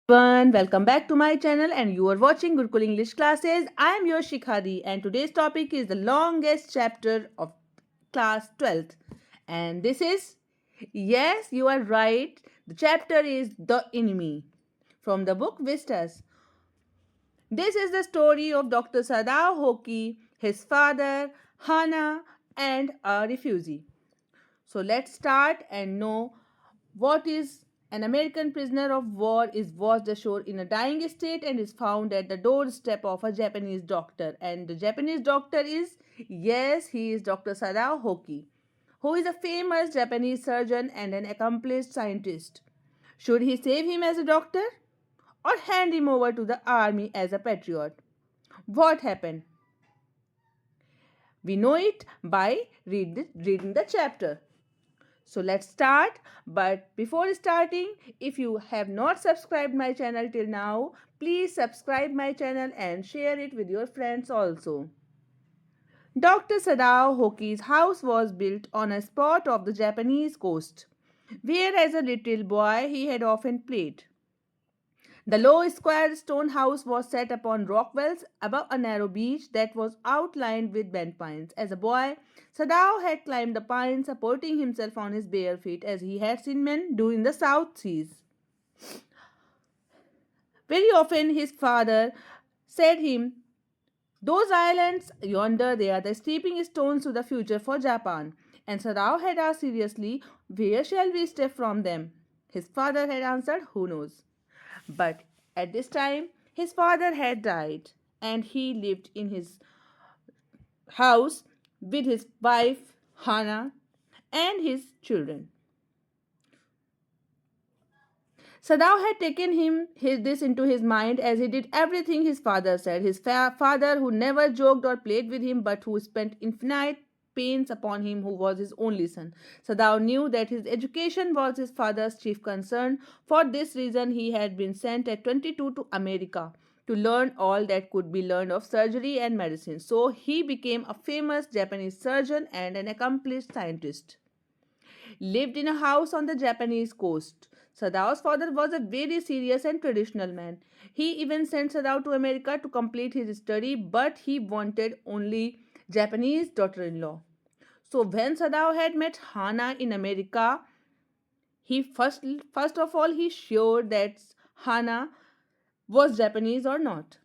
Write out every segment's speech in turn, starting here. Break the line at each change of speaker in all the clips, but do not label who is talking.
Everyone, welcome back to my channel and you are watching Gurukul English classes. I am your Shikhadi and today's topic is the longest chapter of class 12th. And this is, yes, you are right, the chapter is The Enemy from the book Vistas. This is the story of Dr. Sadao Hoki, his father, Hana, and a refugee. So let's start and know what is an American prisoner of war is washed ashore in a dying state and is found at the doorstep of a Japanese doctor. And the Japanese doctor is, yes, he is Dr. Sadao Hoki, who is a famous Japanese surgeon and an accomplished scientist. Should he save him as a doctor or hand him over to the army as a patriot? What happened? We know it by reading the chapter. So let's start. But before starting, if you have not subscribed my channel till now, please subscribe my channel and share it with your friends also. Dr. Sadao Hoki's house was built on a spot of the Japanese coast, where as a little boy he had often played. The low square stone house was set upon rock wells above a narrow beach that was outlined with bent pines. As a boy, Sadao had climbed the pine, supporting himself on his bare feet as he had seen men do in the South Seas. Very often his father said him, "Those islands yonder, they are the stepping stones to the future for Japan." And Sadao had asked seriously, "Where shall we step from them?" His father had answered, "Who knows?" But at this time, his father had died and he lived in his house with his wife Hana and his children. Sadao had taken this into his mind as he did everything his father said. His father, who never joked or played with him, but who spent infinite pains upon him, who was his only son. Sadao knew that his education was his father's chief concern. For this reason, he had been sent at 22 to America to learn all that could be learned of surgery and medicine. So he became a famous Japanese surgeon and an accomplished scientist. Lived in a house on the Japanese coast. Sadao's father was a very serious and traditional man. He even sent Sadao to America to complete his study, but he wanted only Japanese daughter-in-law. So when Sadao had met Hana in America, he first of all he sure that Hana was Japanese or not.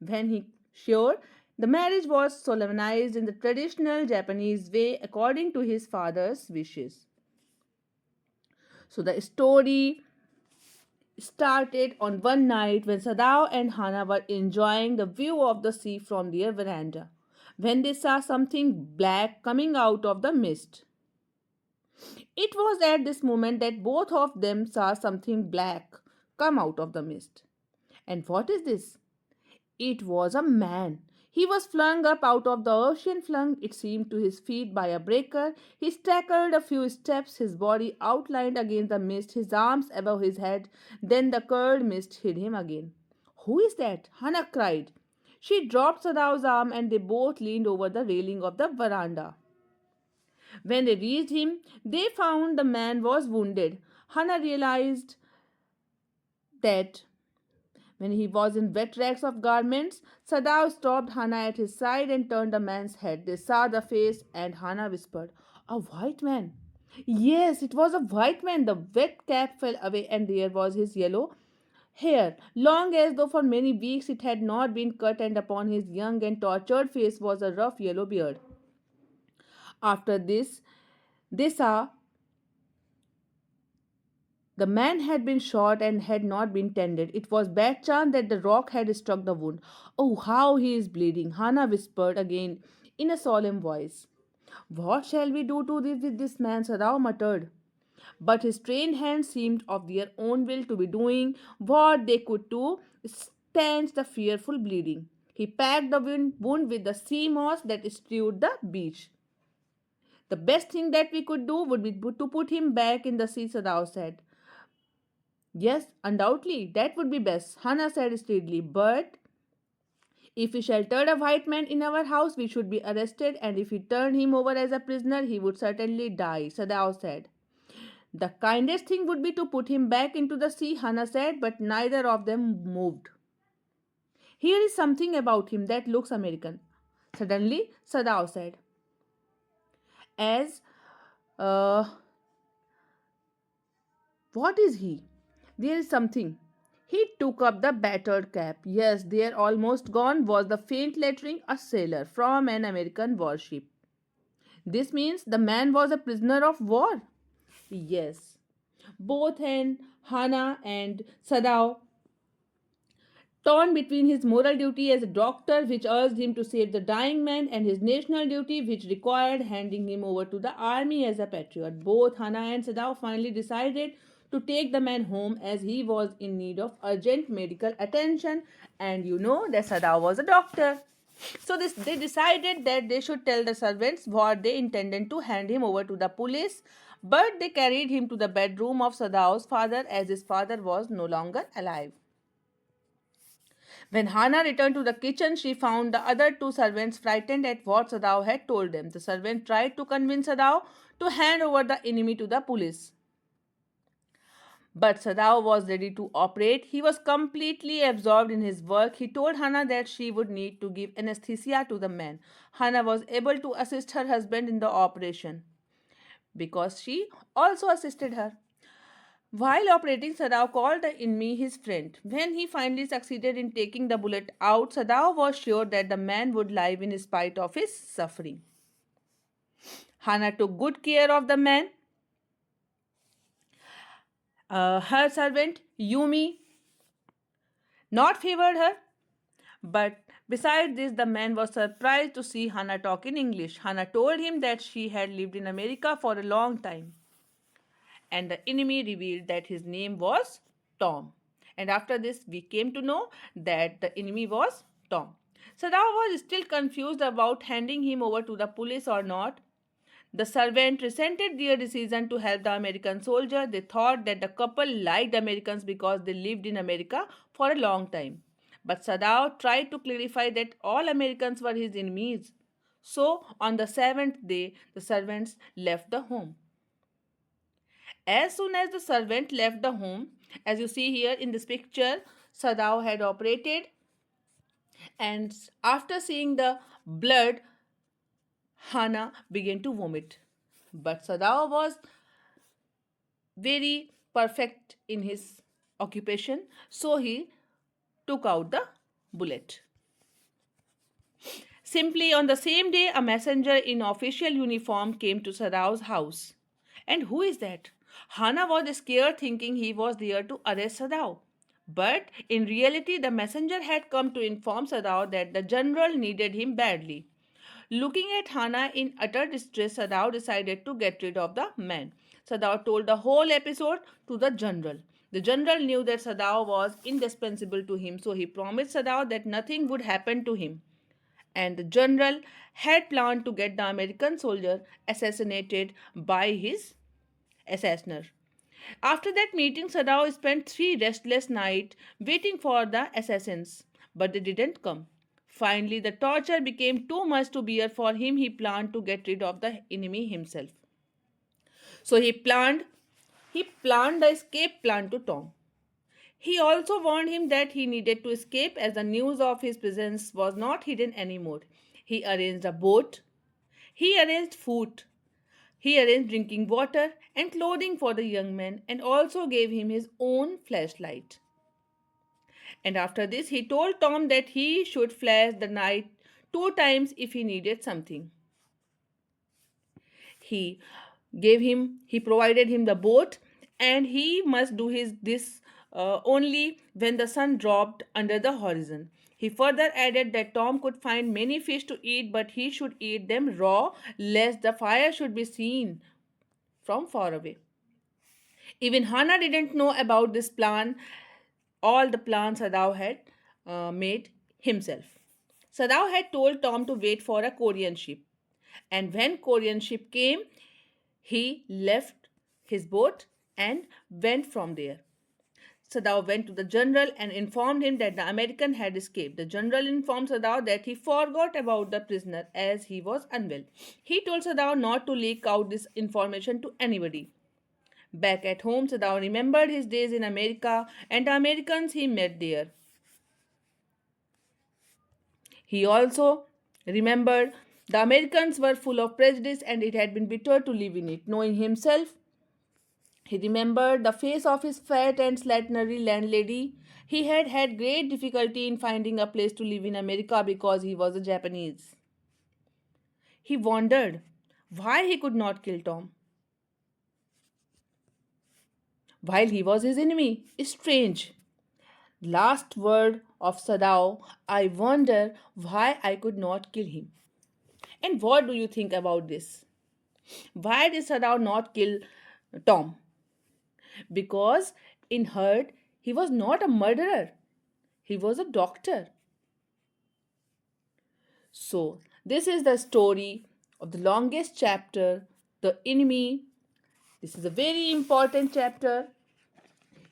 When he sure, the marriage was solemnized in the traditional Japanese way according to his father's wishes. So the story started on one night when Sadao and Hana were enjoying the view of the sea from their veranda, when they saw something black coming out of the mist. It was at this moment that both of them saw something black come out of the mist. And what is this? It was a man. He was flung up out of the ocean, flung, it seemed, to his feet by a breaker. He staggered a few steps, his body outlined against the mist, his arms above his head. Then the curled mist hid him again. "Who is that?" Hannah cried. She dropped Sadao's arm and they both leaned over the railing of the veranda. When they reached him, they found the man was wounded. Hannah realized that when he was in wet rags of garments, Sadao stopped Hana at his side and turned the man's head. They saw the face, and Hana whispered, "A white man." Yes, it was a white man. The wet cap fell away, and there was his yellow hair, long as though for many weeks it had not been cut, and upon his young and tortured face was a rough yellow beard. After this, they saw the man had been shot and had not been tended. It was bad chance that the rock had struck the wound. "Oh, how he is bleeding," Hannah whispered again in a solemn voice. "What shall we do to this with this man?" Sadao muttered. But his trained hands seemed of their own will to be doing what they could to stanch the fearful bleeding. He packed the wound with the sea moss that strewed the beach. "The best thing that we could do would be to put him back in the sea," Sadao said. "Yes, undoubtedly, that would be best," Hannah said steadily. "But if we sheltered a white man in our house, we should be arrested, and if we turned him over as a prisoner, he would certainly die," Sadao said. The kindest thing would be to put him back into the sea, Hannah said, but neither of them moved. Here is something about him that looks American. Suddenly, Sadao said, as, uh, what is he? There is something. He took up the battered cap. Yes, there almost gone was the faint lettering, a sailor from an American warship. This means the man was a prisoner of war. Yes. Both Hannah and Sadao, torn between his moral duty as a doctor, which urged him to save the dying man, and his national duty, which required handing him over to the army as a patriot. Both Hannah and Sadao finally decided to take the man home as he was in need of urgent medical attention, and you know that Sadao was a doctor. So they decided that they should tell the servants what they intended to hand him over to the police, but they carried him to the bedroom of Sadao's father as his father was no longer alive. When Hannah returned to the kitchen, she found the other two servants frightened at what Sadao had told them. The servant tried to convince Sadao to hand over the enemy to the police. But Sadao was ready to operate. He was completely absorbed in his work. He told Hannah that she would need to give anesthesia to the man. Hannah was able to assist her husband in the operation because she also assisted her. While operating, Sadao called the enemy his friend. When he finally succeeded in taking the bullet out, Sadao was sure that the man would live in spite of his suffering. Hannah took good care of the man. Her servant, Yumi, not favored her. But besides this, the man was surprised to see Hannah talk in English. Hannah told him that she had lived in America for a long time. And the enemy revealed that his name was Tom. And after this, we came to know that the enemy was Tom. Sadao was still confused about handing him over to the police or not. The servant resented their decision to help the American soldier. They thought that the couple liked Americans because they lived in America for a long time. But Sadao tried to clarify that all Americans were his enemies. So, on the seventh day, the servants left the home. As soon as the servant left the home, as you see here in this picture, Sadao had operated, and after seeing the blood, Hannah began to vomit. But Sadao was very perfect in his occupation, so he took out the bullet. Simply on the same day, a messenger in official uniform came to Sadao's house. And who is that? Hannah was scared, thinking he was there to arrest Sadao. But in reality, the messenger had come to inform Sadao that the general needed him badly. Looking at Hannah in utter distress, Sadao decided to get rid of the man. Sadao told the whole episode to the general. The general knew that Sadao was indispensable to him, so he promised Sadao that nothing would happen to him. And the general had planned to get the American soldier assassinated by his assassiner. After that meeting, Sadao spent 3 restless nights waiting for the assassins, but they didn't come. Finally, the torture became too much to bear for him. He planned to get rid of the enemy himself. So he planned the escape plan to Tom. He also warned him that he needed to escape as the news of his presence was not hidden anymore. He arranged a boat. He arranged food. He arranged drinking water and clothing for the young man and also gave him his own flashlight. And after this, he told Tom that he should flash the night 2 times if he needed something. He he provided him the boat, and he must do this only when the sun dropped under the horizon. He further added that Tom could find many fish to eat, but he should eat them raw, lest the fire should be seen from far away. Even Hannah didn't know about this plan, all the plans Sadao had made himself. Sadao had told Tom to wait for a Korean ship, and when Korean ship came, he left his boat and went from there. Sadao went to the general and informed him that the American had escaped. The general informed Sadao that he forgot about the prisoner as he was unwell. He told Sadao not to leak out this information to anybody. Back at home, Sadao remembered his days in America and the Americans he met there. He also remembered the Americans were full of prejudice and it had been bitter to live in it. Knowing himself, he remembered the face of his fat and slatternly landlady. He had had great difficulty in finding a place to live in America because he was a Japanese. He wondered why he could not kill Tom while he was his enemy. Strange. Last word of Sadao, I wonder why I could not kill him. And what do you think about this? Why did Sadao not kill Tom? Because in Hurt, he was not a murderer, he was a doctor. So, this is the story of the longest chapter, The Enemy. This is a very important chapter.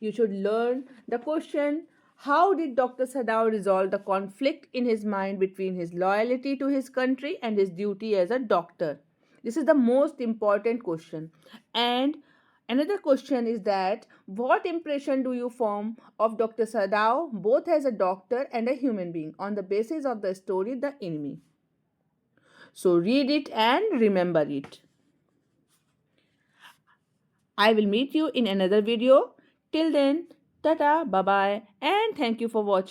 You should learn the question, how did Dr. Sadao resolve the conflict in his mind between his loyalty to his country and his duty as a doctor? This is the most important question. And another question is that what impression do you form of Dr. Sadao both as a doctor and a human being on the basis of the story The Enemy? So read it and remember it. I will meet you in another video. Till then, tata, bye bye, and thank you for watching.